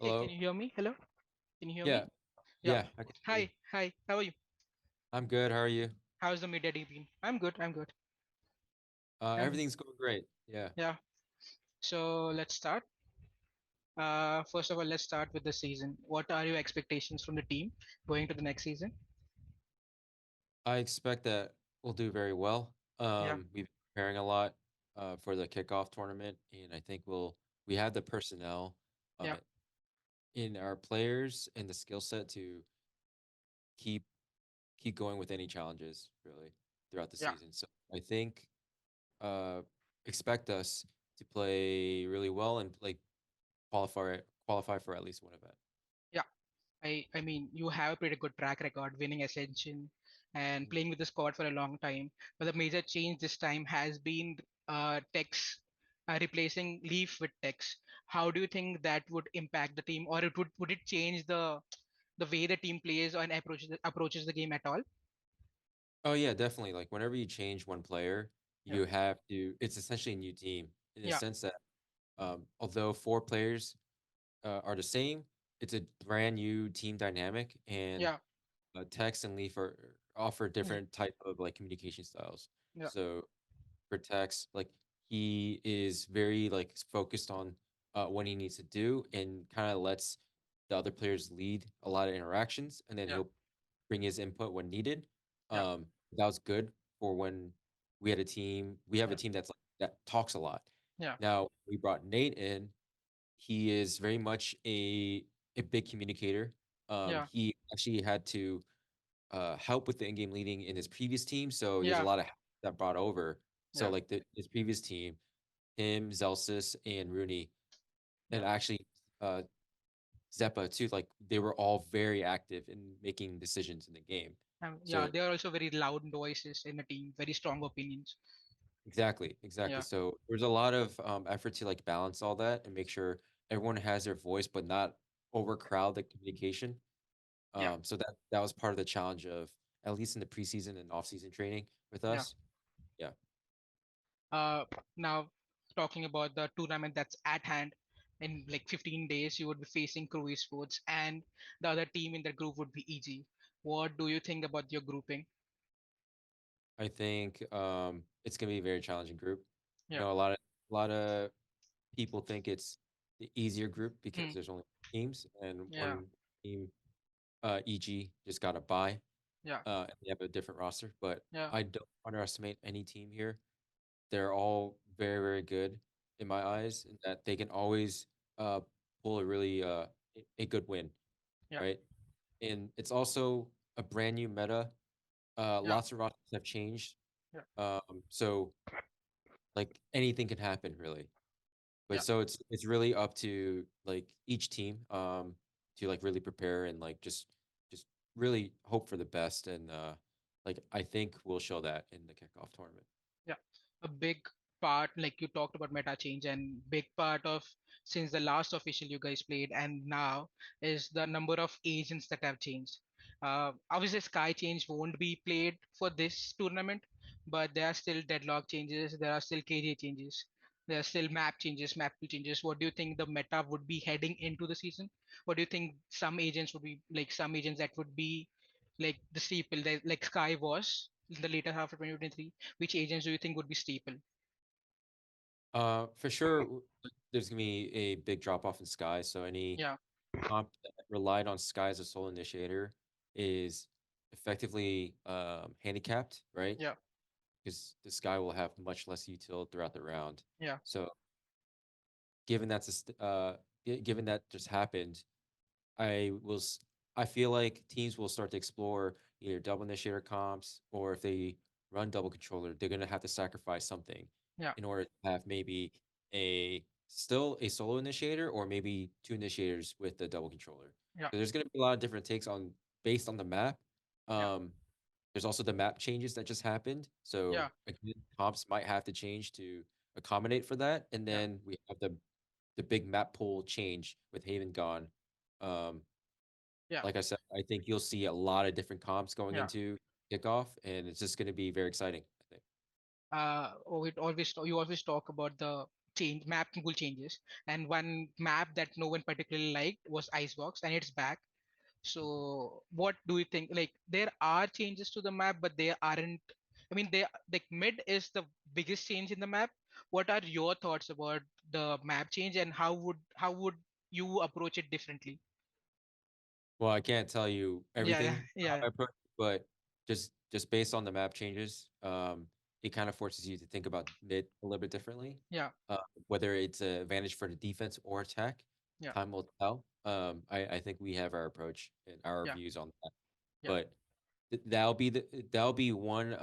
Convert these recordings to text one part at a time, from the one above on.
Hey, can Hello. you hear me? Hello? Can you hear Yeah, me? Yeah. yeah, I can hear you. Hi, hi. How are you? I'm good. How are you? How's the media day been? I'm good. I'm good. Um, Everything's going great. Yeah, yeah. So let's start. First of all, let's start with the season. What are your expectations from the team going to the next season? I expect that we'll do very well. Yeah. We've been preparing a lot for the kickoff tournament, and I think we have the personnel Yeah. in our players and the skill set to keep keep going with any challenges really throughout the Yeah. season. So I think uh, expect us to play really well and like qualify for at least one event. Yeah. I mean, you have a pretty good track record winning Ascension and Mhm. playing with the squad for a long time. But the major change this time has been Tex replacing Leaf with Tex. How do you think that would impact the team, or would it change the way the team plays and approaches the game at all? Oh yeah, definitely. Like whenever you change one player, Yeah. you have to. It's essentially a new team in the Yeah. sense that although four players are the same, it's a brand new team dynamic, and Yeah. Tex and Leaf offer Yeah. different type of like communication styles. Yeah. So for Tex, like he is very like focused on what he needs to do and kind of lets the other players lead a lot of interactions, and then Yeah. he'll bring his input when needed. Yeah. That was good for when we had a team. We have a Yeah. team that's like that talks a lot. Yeah. Now we brought Nate in. He is very much a big communicator. Yeah. He actually had to help with the in-game leading in his previous team, so there's a Yeah. lot of help that brought over. So Yeah. like his previous team, him, Zelsis, and Rooney, and Yeah. actually uh, Zeppa too. Like they were all very active in making decisions in the game. Yeah. So They are also very loud voices in the team. Very strong opinions. exactly, exactly. Yeah. So there's a lot of effort to like balance all that and make sure everyone has their voice, but not overcrowd the communication. Yeah. So that was part of the challenge of at least in the preseason and off-season training with Yeah. us. Yeah, Uh, Now talking about the tournament that's at hand, in like 15 days, you would be facing Crew Esports, and the other team in the group would be EG. What do you think about your grouping? I think it's gonna be a very challenging group. I Yeah. know a lot of people think it's the easier group because Mm. there's only teams and Yeah. one team, EG, just got a bye. Yeah. And they have a different roster, but Yeah. I don't underestimate any team here. They're all very, very good in my eyes, in that they can always uh, pull a really a good win, Yeah. right? And it's also a brand new meta. Yeah. Lots of rosters have changed, Yeah. so like anything can happen, really. But Yeah. so it's really up to like each team to like really prepare and like just really hope for the best, and like I think we'll show that in the kickoff tournament. Yeah, a big part, like you talked about meta change, and big part of since the last official you guys played and now is the number of agents that have changed. Obviously, Sky change won't be played for this tournament, but there are still deadlock changes, there are still KJ changes, there are still map changes, map pool changes. What do you think the meta would be heading into the season? What do you think some agents would be like some agents that would be like the staple, like Sky was in the later half of 2023? Which agents do you think would be staple? For sure, there's gonna be a big drop off in Sky. So any Yeah, comp that relied on Sky as a sole initiator is effectively handicapped, right? yeah, Because the Sky will have much less util throughout the round. yeah, So given that's given that just happened, I will. I feel like teams will start to explore either double initiator comps, or if they run double controller, they're gonna have to sacrifice something yeah, in order to have maybe still a solo initiator, or maybe two initiators with the double controller. yeah, So there's gonna be a lot of different takes on based on the map. yeah, Um, there's also the map changes that just happened. So yeah, again, comps might have to change to accommodate for that. And yeah, then we have the big map pool change with Haven gone. Um, yeah, like I said, I think you'll see a lot of different comps going yeah. into kickoff, and it's just going to be very exciting, I think. Oh, it always you always talk about the change map rule changes, and one map that no one particularly liked was Icebox, and it's back. So what do you think? Like there are changes to the map, but they aren't. I mean, they like mid is the biggest change in the map. What are your thoughts about the map change, and how would you approach it differently? Well, I can't tell you Yeah, yeah, everything yeah, about yeah, my approach, but just based on the map changes, it kind of forces you to think about mid a little bit differently. yeah, Uh, Whether it's an advantage for the defense or attack, yeah, time will tell. I think we have our approach and our yeah, views on that, yeah, but that'll be one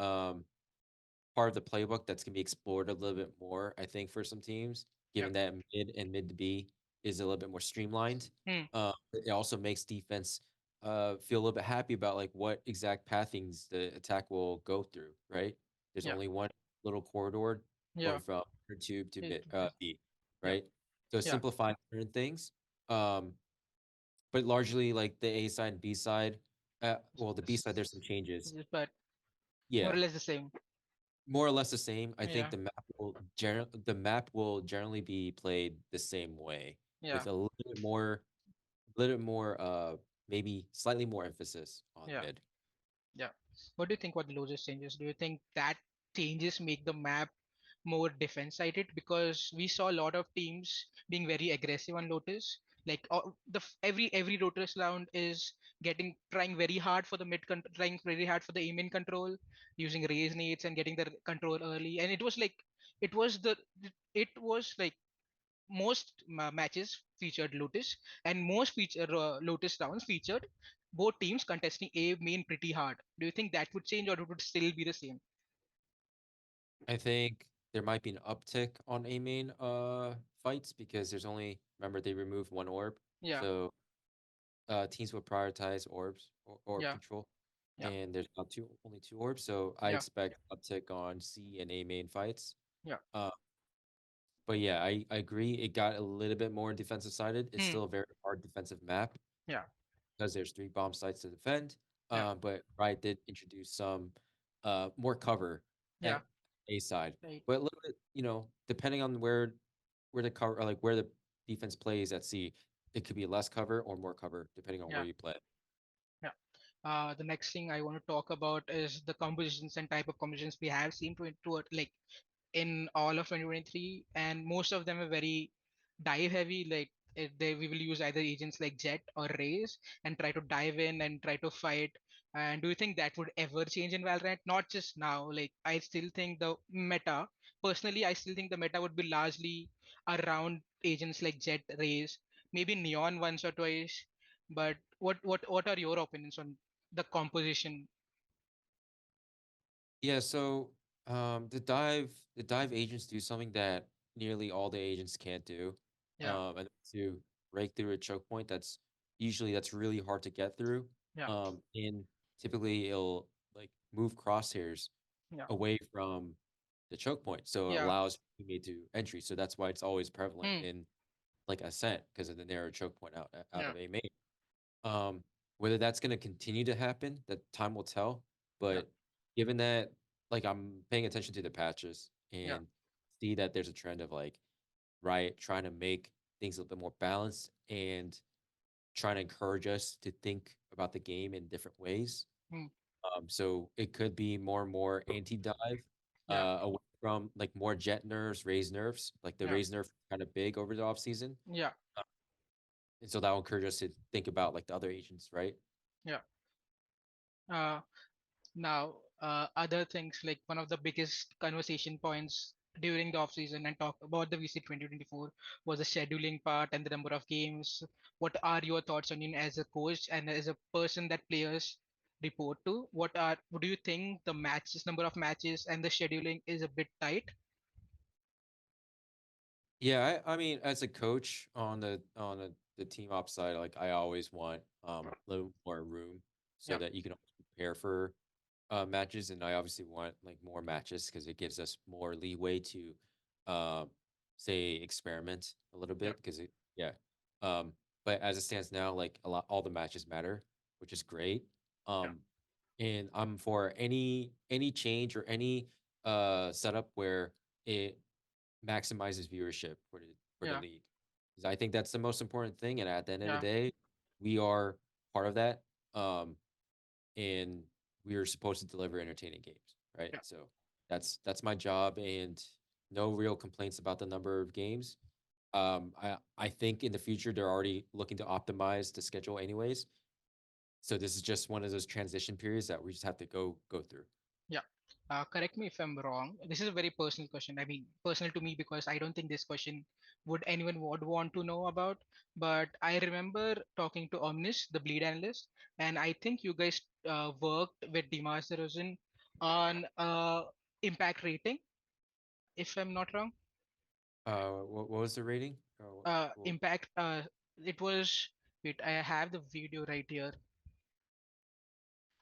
part of the playbook that's gonna be explored a little bit more, I think, for some teams, yeah. given that mid and mid to B is a little bit more streamlined. Hmm. It also makes defense feel a little bit happy about like what exact pathings the attack will go through, right? There's Yeah, only one little corridor going yeah, from inner tube to it, B, yeah, right? So yeah. simplifying certain things. Um, but largely like the A side and B side, well, the B side, there's some changes. But more or Yeah, less the same. more or less the same. I think Yeah, the map will generally be played the same way yeah, with a little bit more maybe slightly more emphasis on yeah. mid. Yeah. What do you think about the Lotus changes? Do you think that changes make the map more defense sided? Because we saw a lot of teams being very aggressive on Lotus. Like every Lotus round is getting trying very hard for the trying very hard for the aim in control, using raise nades and getting the control early. And it was the it was like most matches featured Lotus, and most feature Lotus rounds featured both teams contesting A main pretty hard. Do you think that would change, or it would still be the same? I think there might be an uptick on A main fights because there's only remember they removed one orb. Yeah, So teams would prioritize orbs or orb yeah, control. yeah, And there's not only two orbs. So I yeah, expect uptick on C and A main fights. yeah. Uh, but yeah, I agree. It got a little bit more defensive sided. It's Hmm. still a very hard defensive map Yeah, because there's three bomb sites to defend. yeah, But Riot did introduce some more cover yeah. at A side. Right. But a little bit, depending on where the cover or like where the defense plays at C, it could be less cover or more cover depending on where Yeah, you play. yeah. The next thing I want to talk about is the compositions and type of compositions we have seen like in all of 2023, and most of them are very dive heavy. Like we will use either agents like Jet or Raze and try to dive in and try to fight. And do you think that would ever change in Valorant? Not just now. Like I still think the meta, personally, I still think the meta would be largely around agents like Jet, Raze, maybe Neon once or twice. But what are your opinions on the composition? Yeah, so the dive agents do something that nearly all the agents can't do. Yeah, And to break through a choke point that's really hard to get through. yeah, And typically it'll like move crosshairs yeah, away from the choke point. So it yeah. allows teammate to entry. So that's why it's always prevalent Hmm. in like ascent because of the narrow choke point out Yeah, of a main. Um, Whether that's going to continue to happen, that time will tell. yeah, But given that, like, I'm paying attention to the patches yeah. and see that there's a trend of like Riot trying to make things a little bit more balanced and trying to encourage us to think about the game in different ways. Hmm. So it could be more and more anti-dive, Yeah, away from like more jet nerfs, raise nerfs. Like the yeah, raise nerf kind of big over the off season. yeah, And so that will encourage us to think about like the other agents, right? yeah. Uh, Now, other things like one of the biggest conversation points during the off season and talk about the VC 2024 was the scheduling part and the number of games. What are your thoughts on it as a coach and as a person that players report to? What do you think the matches, number of matches and the scheduling is a bit tight? Yeah, I mean, as a coach on the team ops side, like I always want a little more room so Yeah, that you can always prepare for matches, and I obviously want like more matches because it gives us more leeway to um say experiment a little yeah, bit because it yeah. Um, but as it stands now, like all the matches matter, which is great. yeah, Um, and I'm for any change or any setup where it maximizes viewership for the Yeah, league. Because I think that's the most important thing. And at the end of the yeah, day, we are part of that. Um, and we are supposed to deliver entertaining games, right? yeah. So that's my job, and no real complaints about the number of games. I think in the future they're already looking to optimize the schedule anyways. So this is just one of those transition periods that we just have to go through. Yeah. Correct me if I'm wrong. This is a very personal question. I mean, personal to me because I don't think this question would anyone would want to know about. But I remember talking to Omnis, the bleed analyst, and I think you guys worked with Dimas DeRozan on impact rating, if I'm not wrong. What was the rating? Impact. It was. Wait, I have the video right here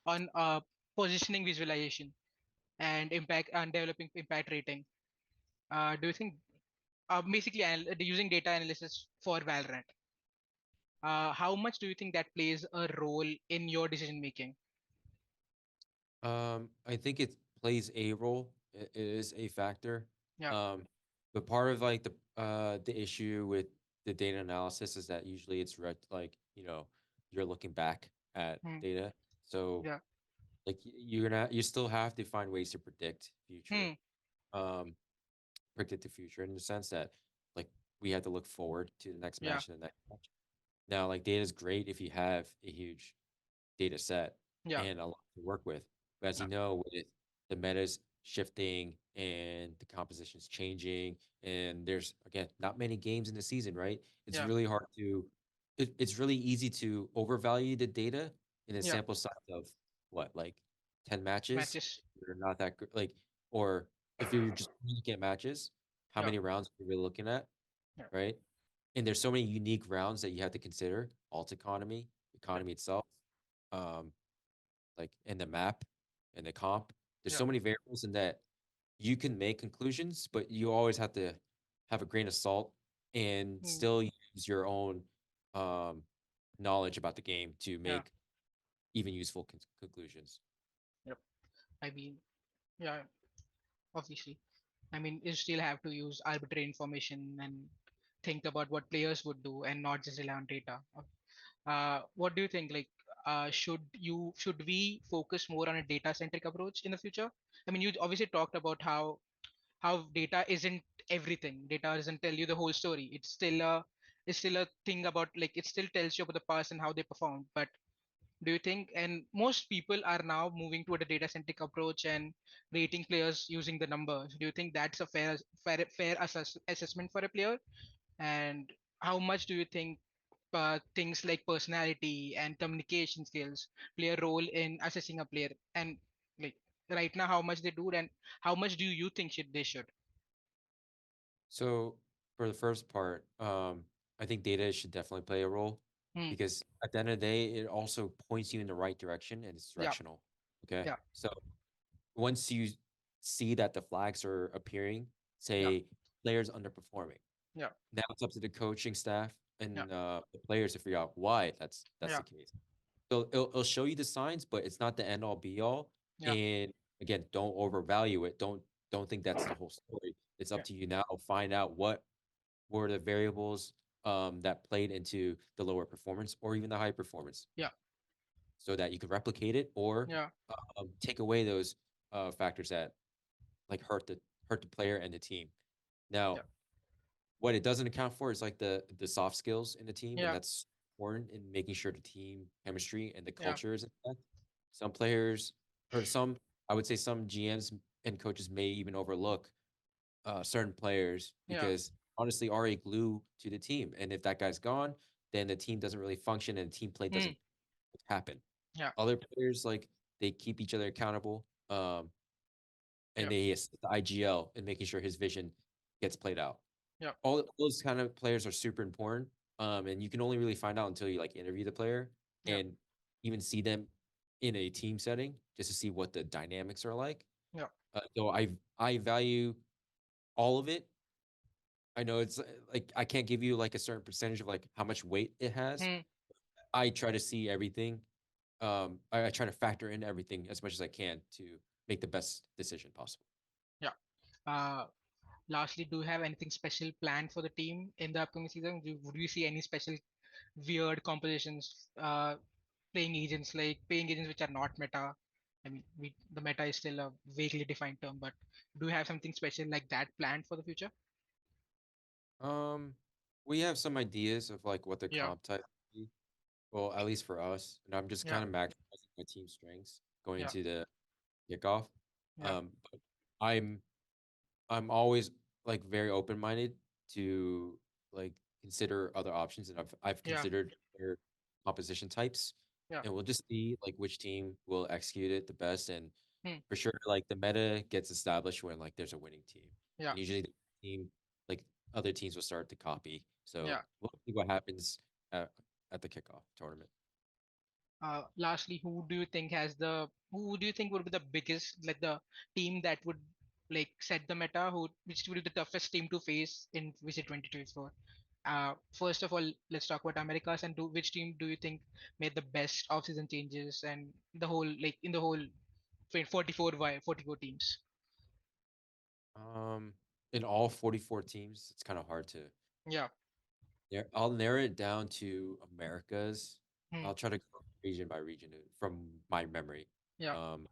on positioning visualization and impact and developing impact rating. Do you think basically using data analysis for Valorant? How much do you think that plays a role in your decision making? I think it plays a role. It is a factor. Yeah. Um, but part of like the issue with the data analysis is that usually it's like you're looking back at Hmm. data. So Yeah. like you still have to find ways to predict future. Hmm. Um, predict the future in the sense that like we have to look forward to the next Yeah. match and the next match. Now, like data is great if you have a huge data set Yeah. and a lot to work with. But as Yeah. you know, with the metas shifting and the compositions changing, and there's again not many games in the season, right? It's Yeah. really hard to it's really easy to overvalue the data in a Yeah. sample size of what, like 10 matches. Matches. They're not that good. Like, or if you're just looking at matches, how Yeah. many rounds are you really looking at, Yeah. right? And there's so many unique rounds that you have to consider, alt economy, Yeah. economy itself, um, like in the map and the comp. There's Yeah. so many variables in that you can make conclusions, but you always have to have a grain of salt and Hmm. still use your own um, knowledge about the game to Yeah. make even useful conclusions. Yep. I mean, yeah. Obviously, I mean, you still have to use arbitrary information and think about what players would do and not just rely on data. What do you think? Like, should we focus more on a data centric approach in the future? I mean, you obviously talked about how data isn't everything. Data doesn't tell you the whole story. It's still a thing about, like, it still tells you about the past and how they performed. But do you think, and most people are now moving toward a data centric approach and rating players using the numbers? Do you think that's a fair assessment for a player? And how much do you think things like personality and communication skills play a role in assessing a player? And like right now, how much they do, and how much do you think they should? So for the first part, I think data should definitely play a role Hmm. because at the end of the day, it also points you in the right direction and it's Yeah. directional. Okay. Yeah. So once you see that the flags are appearing, Yeah. say players underperforming, Yeah. now it's up to the coaching staff Yeah. and the players to figure out why that's Yeah. the case. So it'll show you the signs, but it's not the end all be all. Yeah. And again, don't overvalue it. Don't think that's the whole story. It's up Yeah. to you now. Find out what were the variables that played into the lower performance or even the high performance, Yeah. so that you can replicate it or Yeah. take away those factors that like hurt the player and the team. Yeah. Now, what it doesn't account for is like the soft skills in the team, and Yeah. that's important in making sure the team chemistry and the Yeah. culture is intact. Some players or some, I would say some GMs and coaches may even overlook certain players Yeah. because honestly are a glue to the team. And if that guy's gone, then the team doesn't really function and team play Hmm. doesn't happen. Yeah. Other players like they keep each other accountable, and Yeah. they assist the IGL in making sure his vision gets played out. Yeah. All those kind of players are super important. And you can only really find out until you like interview the player Yeah. and even see them in a team setting just to see what the dynamics are like. Yeah. So I value all of it. I know it's like I can't give you like a certain percentage of like how much weight it has. Hmm. I try to see everything. I try to factor in everything as much as I can to make the best decision possible. Yeah. Lastly, do you have anything special planned for the team in the upcoming season? Would you see any special weird compositions, playing agents, like playing agents which are not meta? I mean, the meta is still a vaguely defined term, but do you have something special like that planned for the future? Um, we have some ideas of like what the Yeah, comp type would be. Well, at least for us, and I'm just yeah, kind of maximizing my team strengths going yeah, into the kickoff. yeah, But I'm I'm always like very open-minded to like consider other options, and I've yeah, considered other composition types, yeah, and we'll just see like which team will execute it the best. And hmm, for sure, like the meta gets established when like there's a winning team, yeah, and usually the team like other teams will start to copy. So yeah. we'll see what happens at, at the kickoff tournament. Lastly, who do you think would be the biggest, like the team that would like set the meta? Which will be the toughest team to face in VCT 2024? First of all, let's talk about Americas, and which team do you think made the best off-season changes and the whole, like in the whole 44 teams? Um, in all 44 teams, it's kind of hard to. Yeah, Yeah, I'll narrow it down to Americas. hmm, I'll try to go region by region from my memory. yeah, Um,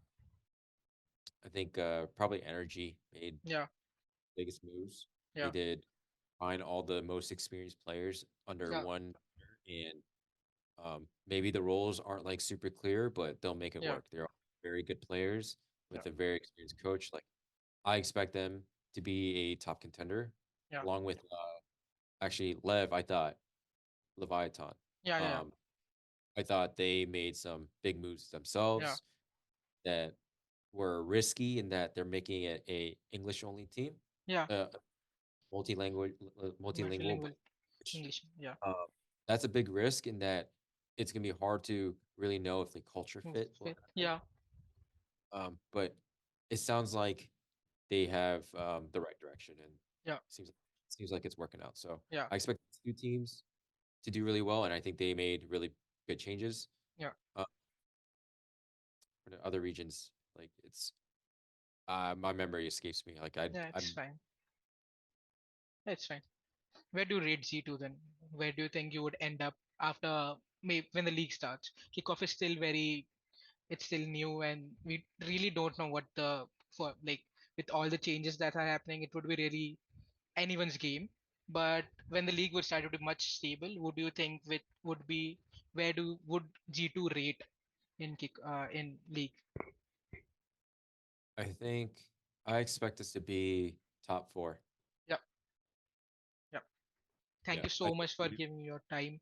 I think probably Energy made yeah, biggest moves. They yeah, did find all the most experienced players under yeah, one banner, and maybe the roles aren't like super clear, but they'll make it yeah, work. They're all very good players yeah, with a very experienced coach. Like I expect them to be a top contender, yeah, along with actually Lev. I thought Leviathan. yeah, yeah, Um, I thought they made some big moves yeah, themselves that were risky in that they're making it a English only team, yeah, uh, multi-language, multilingual, multilingual which English, yeah, uh, that's a big risk in that it's gonna be hard to really know if the culture fit will happen. yeah, But it sounds like they have the right direction, and yeah, seems like it's working out. So yeah, I expect these two teams to do really well, and I think they made really good changes. yeah, Uh, for the other regions, like it's my memory escapes me. Like yeah. It's I'm fine. It's fine. Where do you rate G2 then? Where do you think you would end up after maybe when the league starts? Kickoff is still it's still new, and we really don't know what for like with all the changes that are happening, it would be really anyone's game. But when the league would start to be much stable, would you think with would be where do would G2 rate in league? I think I expect us to be top four. Yeah, yeah. Thank Yeah, you I so think much for giving me your time.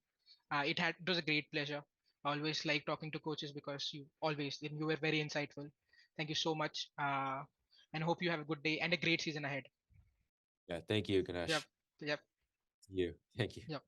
It was a great pleasure. I always like talking to coaches because you were very insightful. Thank you so much, and hope you have a good day and a great season ahead. yeah. Thank you, Yep, Ganesh. yep, You. Thank you. yep.